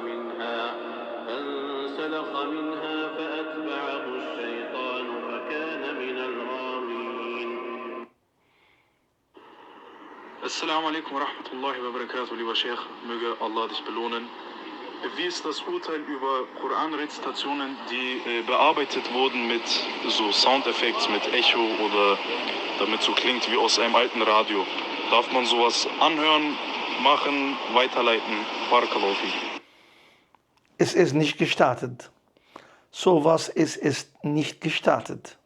منها فانسلخ منها فأتبعه الشيطان فكان من الغاوين. Assalamu alaikum wa rahmatullahi wa barakatuh, lieber Sheikh, möge Allah dich belohnen. Wie ist das Urteil über Koran-Rezitationen, die bearbeitet wurden mit so Soundeffekts, mit Echo oder damit so klingt wie aus einem alten Radio? Darf man sowas anhören, machen, weiterleiten? Barakallahu fi. Es ist nicht gestattet. Sowas ist nicht gestattet.